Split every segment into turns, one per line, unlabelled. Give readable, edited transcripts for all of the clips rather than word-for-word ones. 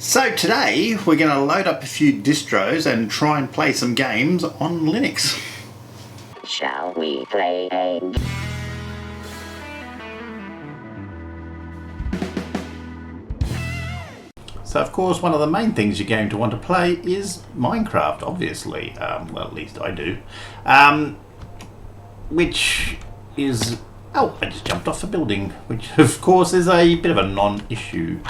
So today we're going to load up a few distros and try and play some games on Linux.
Shall we play a...
So of course one of the main things you're going to want to play is Minecraft, obviously. Well, at least I do. Which is... Oh, I just jumped off a building, which of course is a bit of a non-issue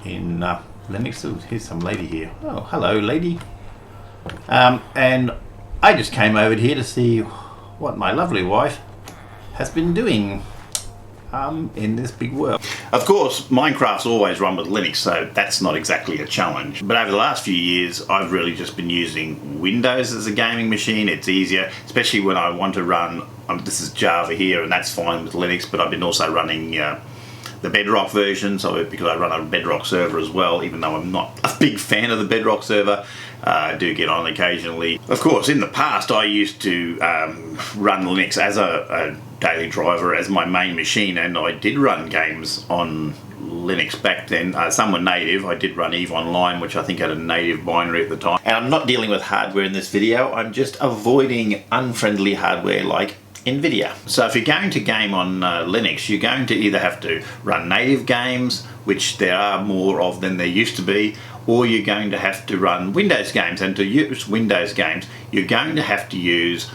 in Linux. Oh, here's some lady here. Oh, hello lady. And I just came over here to see what my lovely wife has been doing in this big world. Of course, Minecraft's always run with Linux, so that's not exactly a challenge. But over the last few years, I've really just been using Windows as a gaming machine. It's easier, especially when I want to run, this is Java here, and that's fine with Linux, but I've been also running the Bedrock version, so because I run a Bedrock server as well, even though I'm not a big fan of the Bedrock server, I do get on occasionally. Of course, in the past I used to run Linux as a daily driver, as my main machine, and I did run games on Linux back then. Some were native. I did run EVE Online, which I think had a native binary at the time. And I'm not dealing with hardware in this video, I'm just avoiding unfriendly hardware like NVIDIA. So if you're going to game on Linux, you're going to either have to run native games, which there are more of than there used to be, or you're going to have to run Windows games. And to use Windows games, you're going to have to use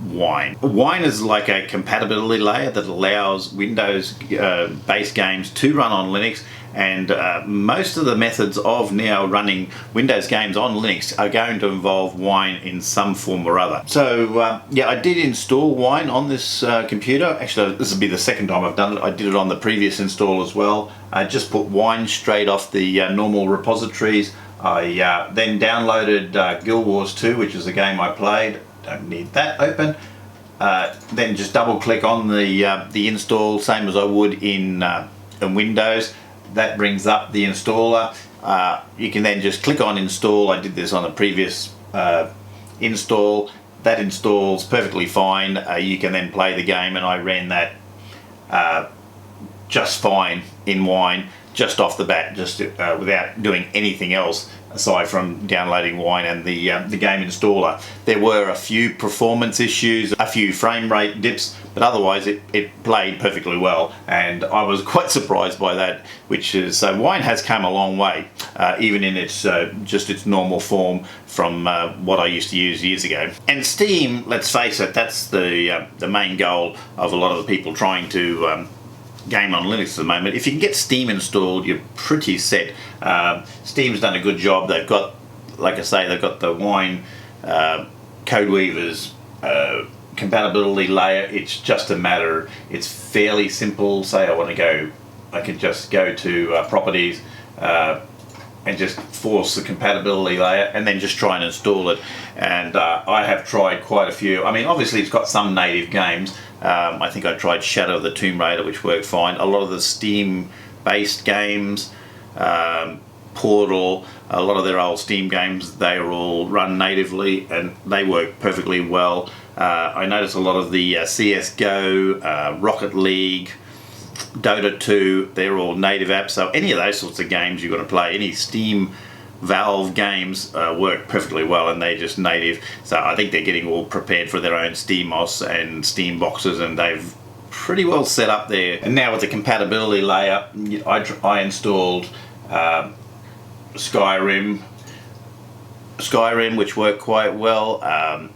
Wine. Wine is like a compatibility layer that allows Windows based games to run on Linux, and most of the methods of now running Windows games on Linux are going to involve Wine in some form or other. So yeah, I did install Wine on this computer. Actually, this will be the second time I've done it. I did it on the previous install as well. I just put Wine straight off the normal repositories. I then downloaded Guild Wars 2, which is a game I played. Don't need that open. Then just double click on the install, same as I would in Windows. That brings up the installer. You can then just click on install. I did this on a previous install. That installs perfectly fine. You can then play the game, and I ran that just fine in Wine, just off the bat, just without doing anything else aside from downloading Wine and the game installer. There were a few performance issues, a few frame rate dips, but otherwise it played perfectly well, and I was quite surprised by that. Which is, so Wine has come a long way, even in its just its normal form from what I used to use years ago. And Steam, let's face it, that's the main goal of a lot of the people trying to game on Linux at the moment. If you can get Steam installed, you're pretty set. Steam's done a good job. They've got, like I say, they've got the Wine Codeweavers compatibility layer. It's just a matter, it's fairly simple. Say I want to go, I can just go to properties and just force the compatibility layer and then just try and install it. And I have tried quite a few. I mean, obviously it's got some native games. I think I tried Shadow of the Tomb Raider, which worked fine. A lot of the Steam based games, Portal, a lot of their old Steam games, they are all run natively and they work perfectly well. I noticed a lot of the CSGO, Rocket League, Dota 2, they're all native apps. So any of those sorts of games you're going to play, any Steam Valve games work perfectly well, and they're just native. So I think they're getting all prepared for their own SteamOS and Steam boxes, and they've pretty well set up there. And now with the compatibility layer, I installed Skyrim, which worked quite well,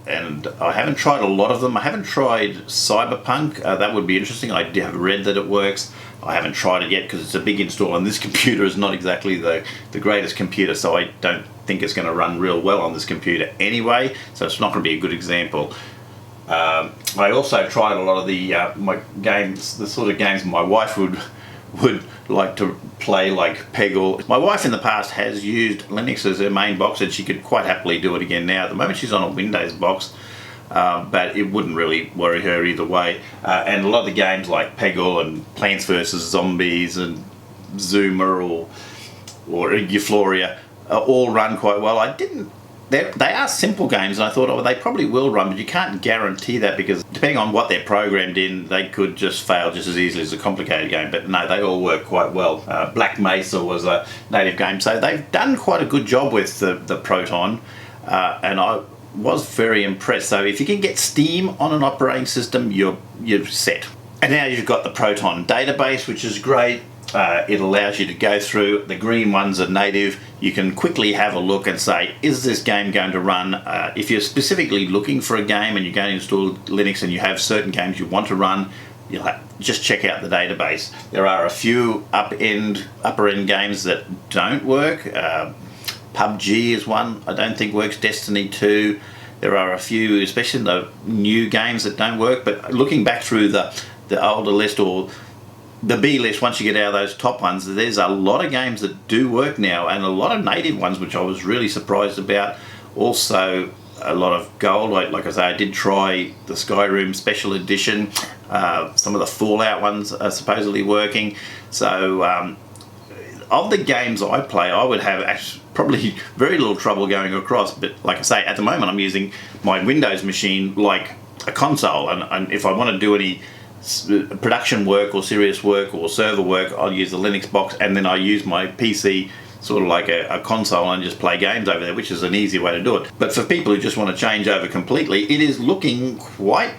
and I haven't tried a lot of them. I haven't tried Cyberpunk. That would be interesting. I have read that it works. I haven't tried it yet because it's a big install, and this computer is not exactly the greatest computer, so I don't think it's going to run real well on this computer anyway, so it's not going to be a good example. I also tried a lot of the my games, the sort of games my wife would like to play, like Peggle. My wife in the past has used Linux as her main box, and she could quite happily do it again now. At the moment she's on a Windows box, but it wouldn't really worry her either way. And a lot of the games like Peggle and Plants vs Zombies and Zuma or Euphoria all run quite well. I didn't they are simple games, and I thought, oh, they probably will run, but you can't guarantee that because depending on what they're programmed in, they could just fail just as easily as a complicated game. But no, they all work quite well. Black Mesa was a native game, so they've done quite a good job with the Proton, and I was very impressed. So if you can get Steam on an operating system, you're set. And now you've got the Proton database, which is great. It allows you to go through. The green ones are native. You can quickly have a look and say, is this game going to run? If you're specifically looking for a game and you're going to install Linux and you have certain games you want to run, you'll just check out the database. There are a few upper end games that don't work. PUBG is one I don't think works. Destiny 2. There are a few, especially the new games, that don't work. But looking back through the older list or the B list, once you get out of those top ones, there's a lot of games that do work now, and a lot of native ones, which I was really surprised about. Also, a lot of gold. Like I say, I did try the Skyrim Special Edition. Some of the Fallout ones are supposedly working. So, of the games I play, I would have probably very little trouble going across. But like I say, at the moment, I'm using my Windows machine like a console, and if I want to do any production work or serious work or server work, I'll use the Linux box, and then I use my PC sort of like a console and just play games over there, which is an easy way to do it. But for people who just want to change over completely, it is looking quite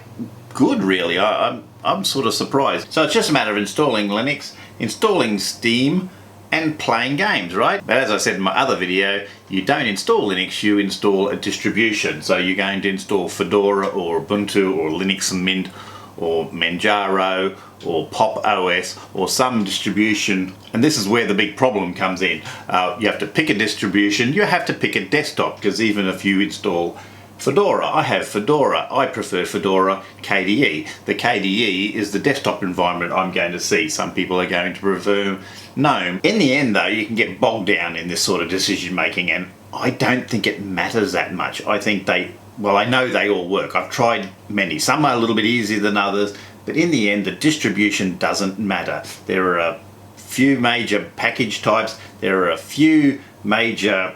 good, really. I'm sort of surprised. So it's just a matter of installing Linux, installing Steam, and playing games, right? But as I said in my other video, you don't install Linux, you install a distribution. So you're going to install Fedora or Ubuntu or Linux and Mint or Manjaro or Popos or some distribution, and this is where the big problem comes in. You have to pick a distribution, you have to pick a desktop, because even if you install Fedora, I have Fedora, I prefer Fedora KDE. The KDE is the desktop environment I'm going to see. Some people are going to prefer GNOME. In the end though, you can get bogged down in this sort of decision making, and I don't think it matters that much. I think I know they all work. I've tried many. Some are a little bit easier than others, but in the end, the distribution doesn't matter. There are a few major package types. There are a few major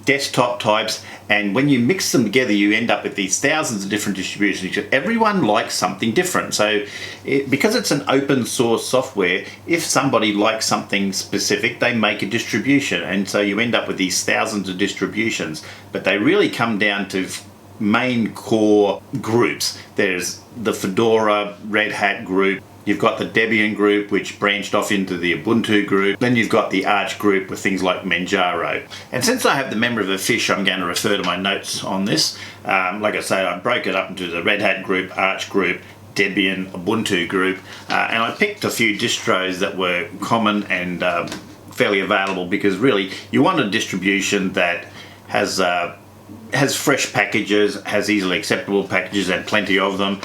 desktop types, and when you mix them together, you end up with these thousands of different distributions. Everyone likes something different. So because it's an open source software, if somebody likes something specific, they make a distribution, and so you end up with these thousands of distributions. But they really come down to main core groups. There's the Fedora Red Hat group. You've got the Debian group, which branched off into the Ubuntu group. Then you've got the Arch group with things like Manjaro. And since I have the member of a fish, I'm going to refer to my notes on this. Like I say, I broke it up into the Red Hat group, Arch group, Debian, Ubuntu group. And I picked a few distros that were common and fairly available, because really you want a distribution that has fresh packages, has easily acceptable packages, and plenty of them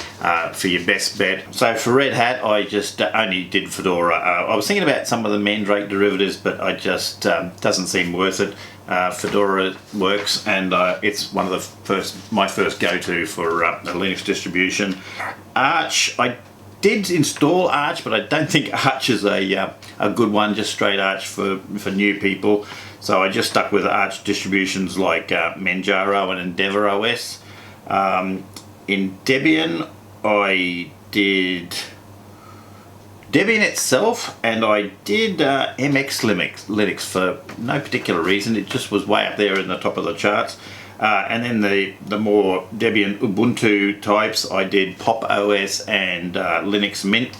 for your best bet. So for Red Hat, I just only did Fedora. I was thinking about some of the Mandrake derivatives, but I just doesn't seem worth it. Fedora works, and it's one of my first go-to for a Linux distribution. Arch, I did install Arch, but I don't think Arch is a good one, just straight Arch for new people. So I just stuck with Arch distributions like Manjaro and Endeavour Os. In Debian, I did Debian itself, and I did MX Linux for no particular reason. It just was way up there in the top of the charts. And then the more Debian Ubuntu types, I did Pop OS and Linux Mint.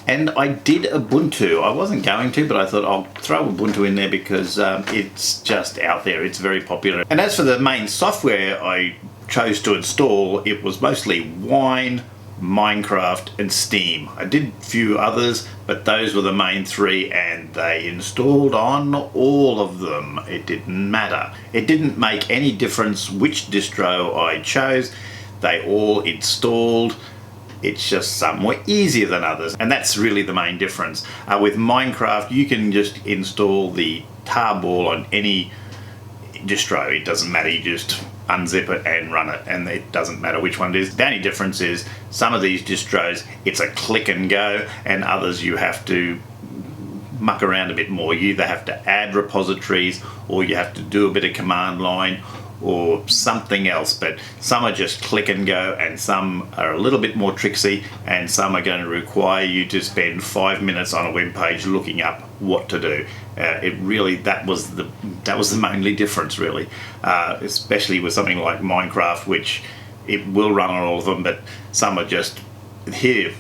And I did Ubuntu. I wasn't going to, but I thought I'll throw Ubuntu in there because it's just out there. It's very popular. And as for the main software I chose to install, it was mostly Wine, Minecraft, and Steam. I did a few others, but those were the main three, and they installed on all of them. It didn't matter. It didn't make any difference which distro I chose. They all installed. It's just some were easier than others, and that's really the main difference. With Minecraft, you can just install the tarball on any distro. It doesn't matter, you just unzip it and run it, and it doesn't matter which one it is. The only difference is some of these distros, it's a click and go, and others you have to muck around a bit more. You either have to add repositories, or you have to do a bit of command line, or something else, but some are just click and go, and some are a little bit more tricksy, and some are going to require you to spend 5 minutes on a web page looking up what to do. That was the only difference, really, especially with something like Minecraft, which it will run on all of them, but some are just here,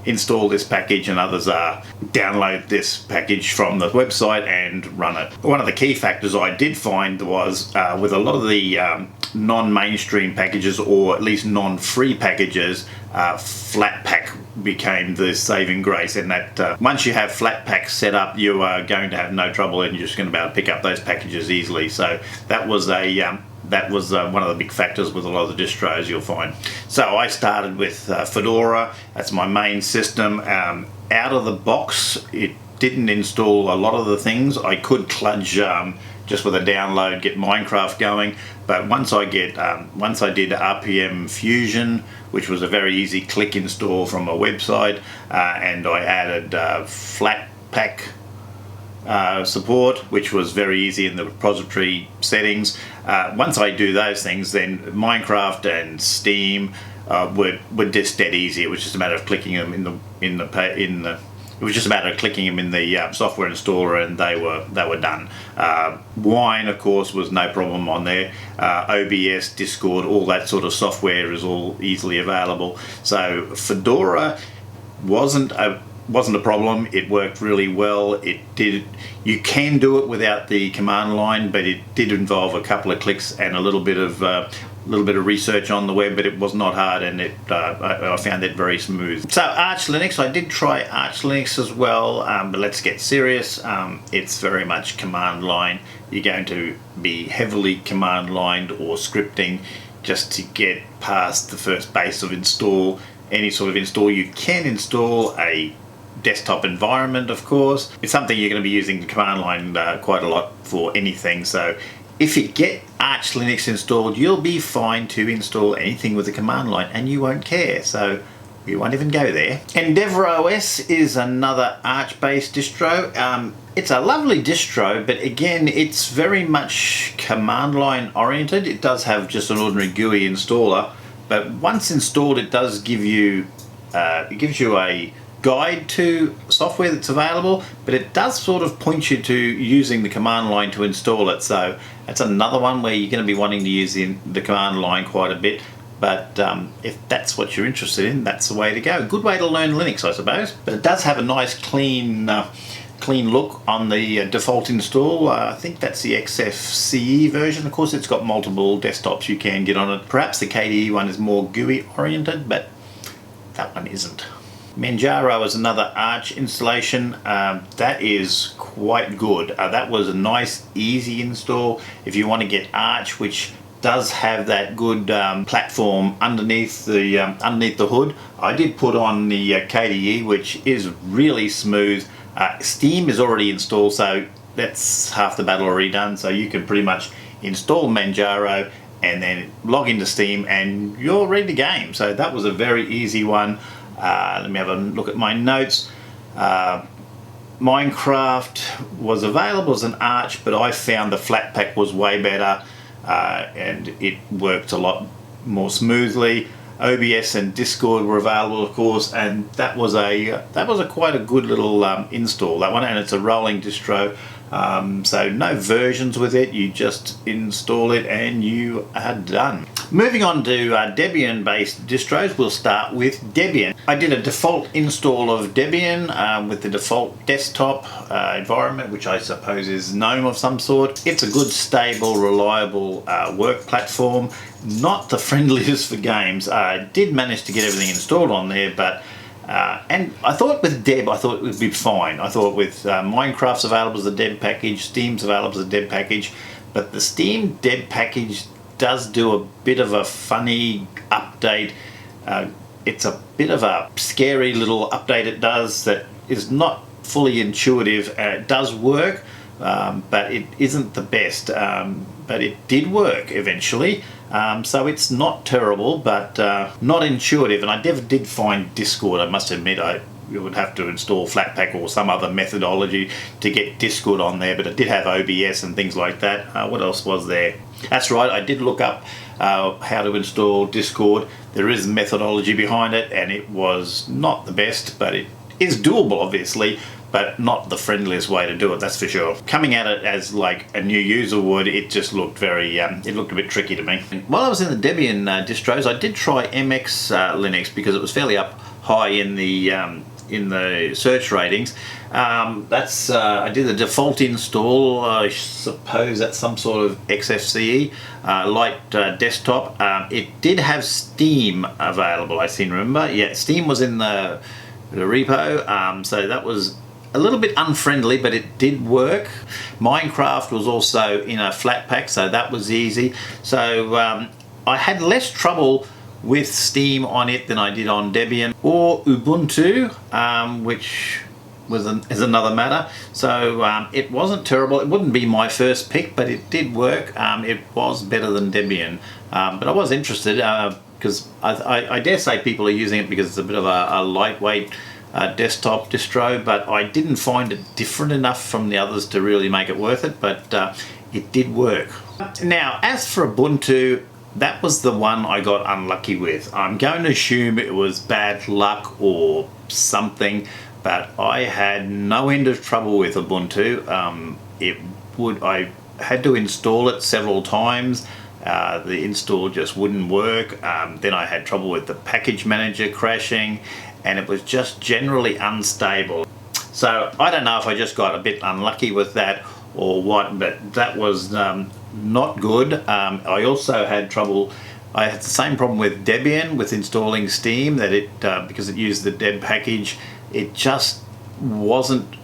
install this package, and others are download this package from the website and run it. One of the key factors I did find was with a lot of the non-mainstream packages, or at least non-free packages, Flatpak became the saving grace, and that once you have Flatpak set up, you are going to have no trouble, and you're just going to be able to pick up those packages easily. So that was one of the big factors with a lot of the distros you'll find. So I started with Fedora. That's my main system. Out of the box, it didn't install a lot of the things. I could kludge just with a download, get Minecraft going. But once I did RPM Fusion, which was a very easy click install from a website, and I added Flatpak support, which was very easy in the repository settings. Once I do those things, then Minecraft and Steam were just dead easy. It was just a matter of clicking them it was just a matter of clicking them in the software installer, and they were done. Wine, of course, was no problem on there. OBS, Discord, all that sort of software is all easily available. So Fedora wasn't a problem. It worked really well. You can do it without the command line, but it did involve a couple of clicks and a little bit of research on the web, but it was not hard, and I found it very smooth. So Arch Linux, I did try Arch Linux as well, but let's get serious. It's very much command line. You're going to be heavily command lined or scripting just to get past the first base of install. Any sort of install, you can install a desktop environment, of course. It's something you're going to be using the command line quite a lot for anything. So if you get Arch Linux installed, you'll be fine to install anything with the command line, and you won't care. So you won't even go there. Endeavour Os is another Arch-based distro. It's a lovely distro, but again, it's very much command line oriented. It does have just an ordinary GUI installer, but once installed, it does give you it gives you a guide to software that's available, but it does sort of point you to using the command line to install it. So that's another one where you're going to be wanting to use the command line quite a bit. But if that's what you're interested in, that's the way to go. Good way to learn Linux, I suppose. But it does have a nice clean look on the default install. I think that's the XFCE version. Of course, it's got multiple desktops you can get on it. Perhaps the KDE one is more GUI oriented, but that one isn't. Manjaro is another Arch installation. That is quite good. That was a nice, easy install. If you want to get Arch, which does have that good platform underneath the hood, I did put on the KDE, which is really smooth. Steam is already installed, so that's half the battle already done. So you can pretty much install Manjaro and then log into Steam, and you're ready to game. So that was a very easy one. Let me have a look at my notes. Minecraft was available as an Arch, but I found the Flatpak was way better, and it worked a lot more smoothly. OBS and Discord were available, of course, and that was quite a good little install, that one, and it's a rolling distro. So no versions with it, you just install it and you are done. Moving on to Debian based distros, we'll start with Debian. I did a default install of Debian with the default desktop environment, which I suppose is GNOME of some sort. It's a good, stable, reliable work platform. Not the friendliest for games. I did manage to get everything installed on there, but and I thought with Deb, I thought it would be fine. I thought with Minecraft's available as a Deb package, Steam's available as a Deb package, but the Steam Deb package does do a bit of a funny update. It's a bit of a scary little update it does that is not fully intuitive. It does work, but it isn't the best. But it did work eventually. So it's not terrible, but not intuitive. And I never did find Discord, I must admit. you would have to install Flatpak or some other methodology to get Discord on there, but it did have OBS and things like that. What else was there? That's right, I did look up how to install Discord. There is methodology behind it, and it was not the best, but it is doable, obviously, but not the friendliest way to do it, that's for sure. Coming at it as like a new user would, it just looked very, it looked a bit tricky to me. While I was in the Debian distros, I did try MX Linux because it was fairly up high in the search ratings. I did the default install. I suppose that's some sort of XFCE light desktop. It did have Steam available, I seem to remember. Yeah, Steam was in the repo, so that was a little bit unfriendly, but it did work. Minecraft was also in a Flatpak, so that was easy. So I had less trouble with Steam on it than I did on Debian or Ubuntu, which is another matter. So it wasn't terrible. It wouldn't be my first pick, but it did work. It was better than Debian, but I was interested because I dare say people are using it because it's a bit of a lightweight desktop distro, but I didn't find it different enough from the others to really make it worth it, but it did work. Now, as for Ubuntu, that was the one I got unlucky with. I'm going to assume it was bad luck or something, but I had no end of trouble with Ubuntu. I had to install it several times. The install just wouldn't work. Then I had trouble with the package manager crashing, and it was just generally unstable. So I don't know if I just got a bit unlucky with that or what, but that was not good. I also had trouble. I had the same problem with Debian with installing Steam, that it because it used the Deb package, it just wasn't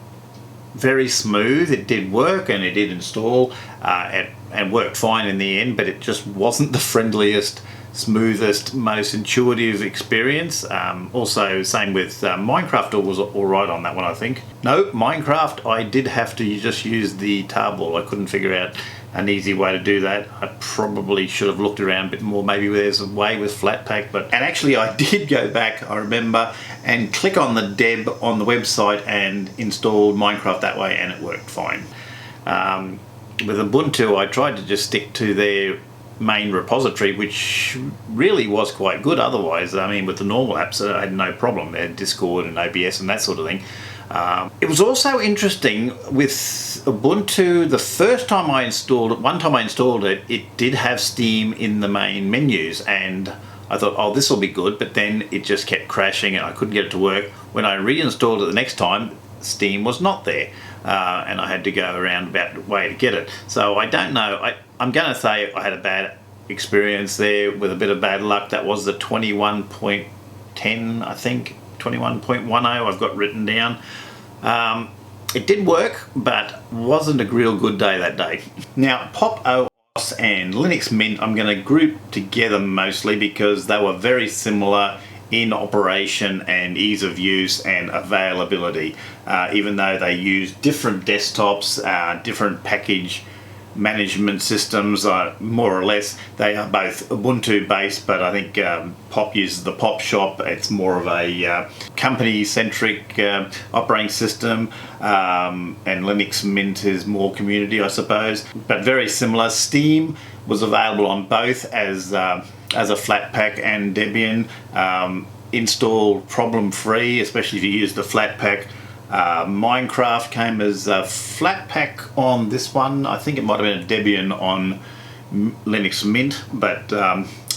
very smooth. It did work and it did install and worked fine in the end, but it just wasn't the friendliest, smoothest, most intuitive experience. Also, same with Minecraft was all right on that one, I think. No, Minecraft, I did have to just use the tarball. I couldn't figure out an easy way to do that. I probably should have looked around a bit more. Maybe there's a way with Flatpak, and actually I did go back, I remember, and click on the Deb on the website and installed Minecraft that way, and it worked fine. With Ubuntu, I tried to just stick to their main repository, which really was quite good otherwise. I mean, with the normal apps, I had no problem. They had Discord and OBS and that sort of thing. It was also interesting with Ubuntu, the first time I installed it, one time I installed it, it did have Steam in the main menus, and I thought, oh, this will be good, but then it just kept crashing and I couldn't get it to work. When I reinstalled it the next time, Steam was not there, and I had to go around about the way to get it. So I don't know, I'm going to say I had a bad experience there with a bit of bad luck. That was the 21.10, I think, 21.10 I've got written down. It did work, but wasn't a real good day that day. Now, Popos and Linux Mint I'm going to group together mostly because they were very similar in operation and ease of use and availability, even though they use different desktops, different package management systems, more or less. They are both Ubuntu based, but I think Pop uses the Pop Shop. It's more of a company centric operating system, and Linux Mint is more community, I suppose, but very similar. Steam was available on both as a Flatpak and Debian. Install problem free, especially if you use the Flatpak. Minecraft came as a Flatpak on this one. I think it might have been a Debian on Linux Mint, but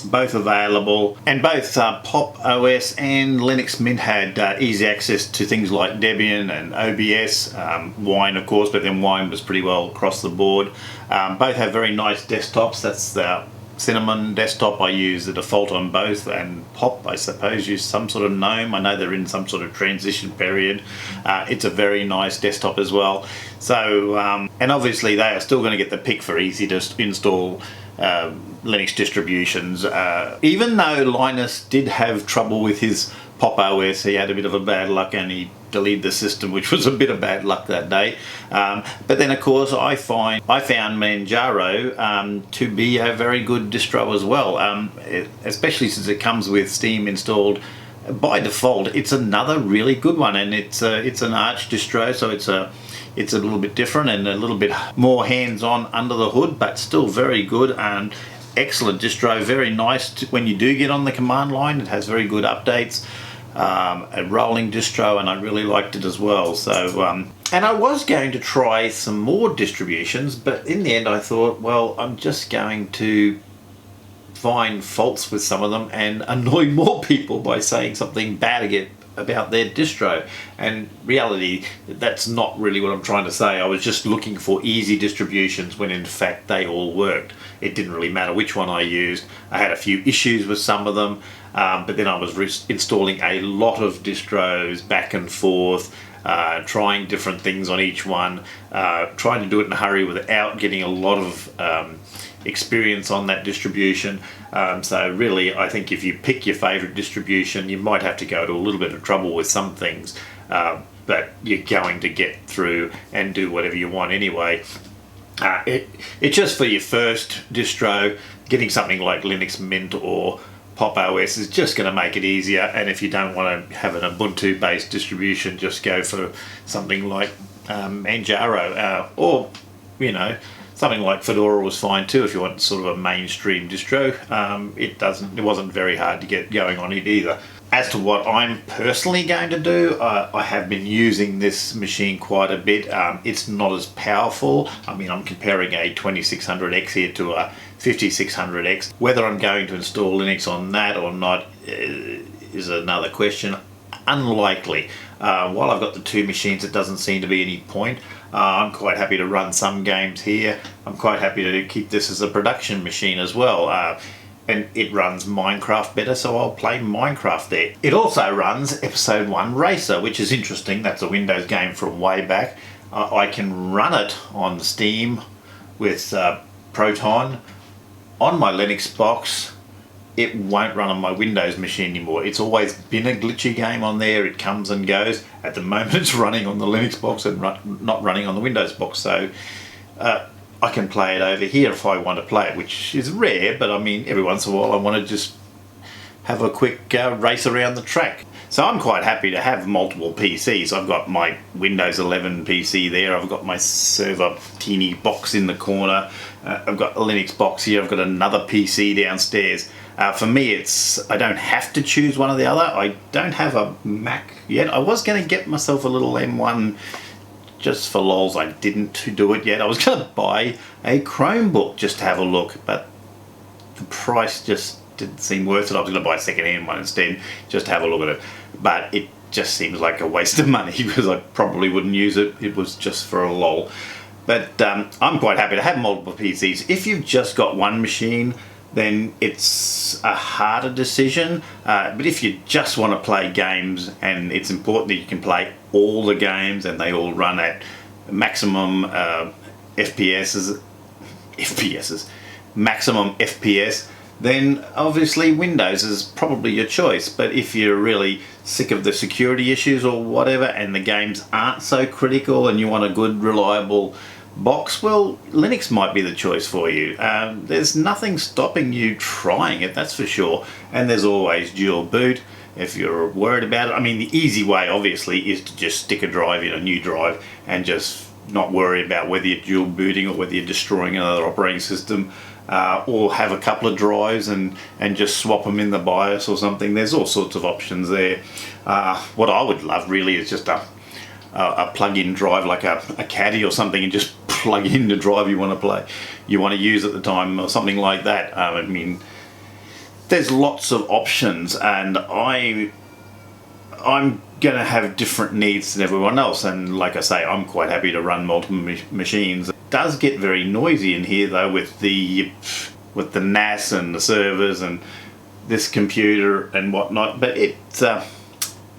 both available. And both Popos and Linux Mint had easy access to things like Debian and OBS, Wine of course, but then Wine was pretty well across the board. Both have very nice desktops. That's the Cinnamon desktop. I use the default on both, and Pop, I suppose, use some sort of GNOME. I know they're in some sort of transition period. It's a very nice desktop as well. So, and obviously they are still going to get the pick for easy to install Linux distributions. Even though Linus did have trouble with his Popos, he had a bit of a bad luck and he deleted the system, which was a bit of bad luck that day. But then of course I found Manjaro to be a very good distro as well, especially since it comes with Steam installed by default it's another really good one, and it's an Arch distro, so it's a little bit different and a little bit more hands-on under the hood, but still very good and excellent distro. Very nice when you do get on the command line. It has very good updates. A rolling distro, and I really liked it as well. So and I was going to try some more distributions, but in the end I thought, well, I'm just going to find faults with some of them and annoy more people by saying something bad about their distro. And reality, that's not really what I'm trying to say. I was just looking for easy distributions when in fact they all worked. It didn't really matter which one I used. I had a few issues with some of them, but then I was installing a lot of distros back and forth, trying different things on each one, trying to do it in a hurry without getting a lot of experience on that distribution. So really, I think if you pick your favorite distribution, you might have to go to a little bit of trouble with some things, but you're going to get through and do whatever you want anyway. It's just for your first distro, getting something like Linux Mint or Popos is just going to make it easier. And if you don't want to have an Ubuntu based distribution, just go for something like Manjaro, or something like Fedora was fine too if you want sort of a mainstream distro. It wasn't very hard to get going on it either. As to what I'm personally going to do, I have been using this machine quite a bit. It's not as powerful. I mean, I'm comparing a 2600X here to a 5600X. Whether I'm going to install Linux on that or not is another question. Unlikely. While I've got the two machines, it doesn't seem to be any point. I'm quite happy to run some games here. I'm quite happy to keep this as a production machine as well. And it runs Minecraft better, so I'll play Minecraft there. It also runs Episode 1 Racer, which is interesting. That's a Windows game from way back. I can run it on Steam with Proton. On my Linux box, it won't run on my Windows machine anymore. It's always been a glitchy game on there. It comes and goes. At the moment it's running on the Linux box and not running on the Windows box, so I can play it over here if I want to play it, which is rare, but I mean, every once in a while I want to just have a quick race around the track. So I'm quite happy to have multiple PCs. I've got my Windows 11 PC there, I've got my server teeny box in the corner, I've got a Linux box here, I've got another PC downstairs. For me, I don't have to choose one or the other. I don't have a Mac yet. I was going to get myself a little M1 just for lols. I didn't do it yet. I was going to buy a Chromebook just to have a look, but the price just didn't seem worth it. I was going to buy a second-hand one instead, just to have a look at it. But it just seems like a waste of money because I probably wouldn't use it. It was just for a lol. But I'm quite happy to have multiple PCs. If you've just got one machine, then it's a harder decision. But if you just want to play games, and it's important that you can play all the games and they all run at maximum maximum FPS, then obviously Windows is probably your choice. But if you're really sick of the security issues or whatever, and the games aren't so critical and you want a good, reliable box, well, Linux might be the choice for you. There's nothing stopping you trying it, that's for sure. And there's always dual boot if you're worried about it. I mean, the easy way obviously is to just stick a drive in a new drive and just not worry about whether you're dual booting or whether you're destroying another operating system, or have a couple of drives and just swap them in the BIOS or something. There's all sorts of options there. What I would love really is just a plug-in drive, like a caddy or something, and just plug in the drive you want to use at the time, or something like that. I mean, there's lots of options, and I'm going to have different needs than everyone else. And like I say, I'm quite happy to run multiple machines. It does get very noisy in here though, with the NAS and the servers and this computer and whatnot. But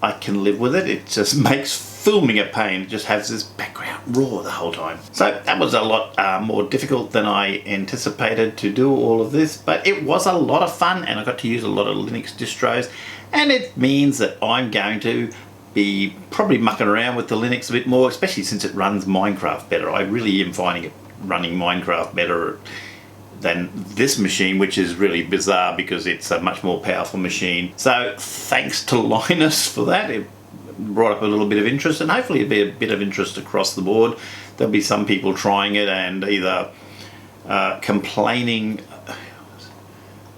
I can live with it. It just makes filming a pain. It just has this background roar the whole time. So that was a lot more difficult than I anticipated to do all of this, but it was a lot of fun, and I got to use a lot of Linux distros, and it means that I'm going to be probably mucking around with the Linux a bit more, especially since it runs Minecraft better. I really am finding it running Minecraft better. than this machine, which is really bizarre because it's a much more powerful machine. So thanks to Linus for that. It brought up a little bit of interest, and hopefully it'll be a bit of interest across the board. There'll be some people trying it and either complaining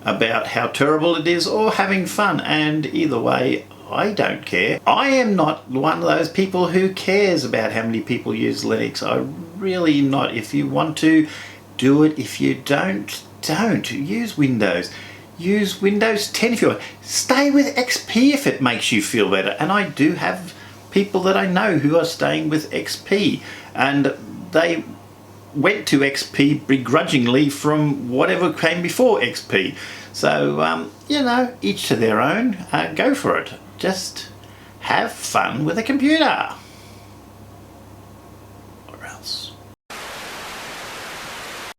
about how terrible it is or having fun, and either way I don't care. I am not one of those people who cares about how many people use Linux. I'm really not. If you want to, do it. If you don't use Windows. Use Windows 10 if you want. Stay with XP if it makes you feel better. And I do have people that I know who are staying with XP, and they went to XP begrudgingly from whatever came before XP. So, you know, each to their own. Go for it. Just have fun with a computer.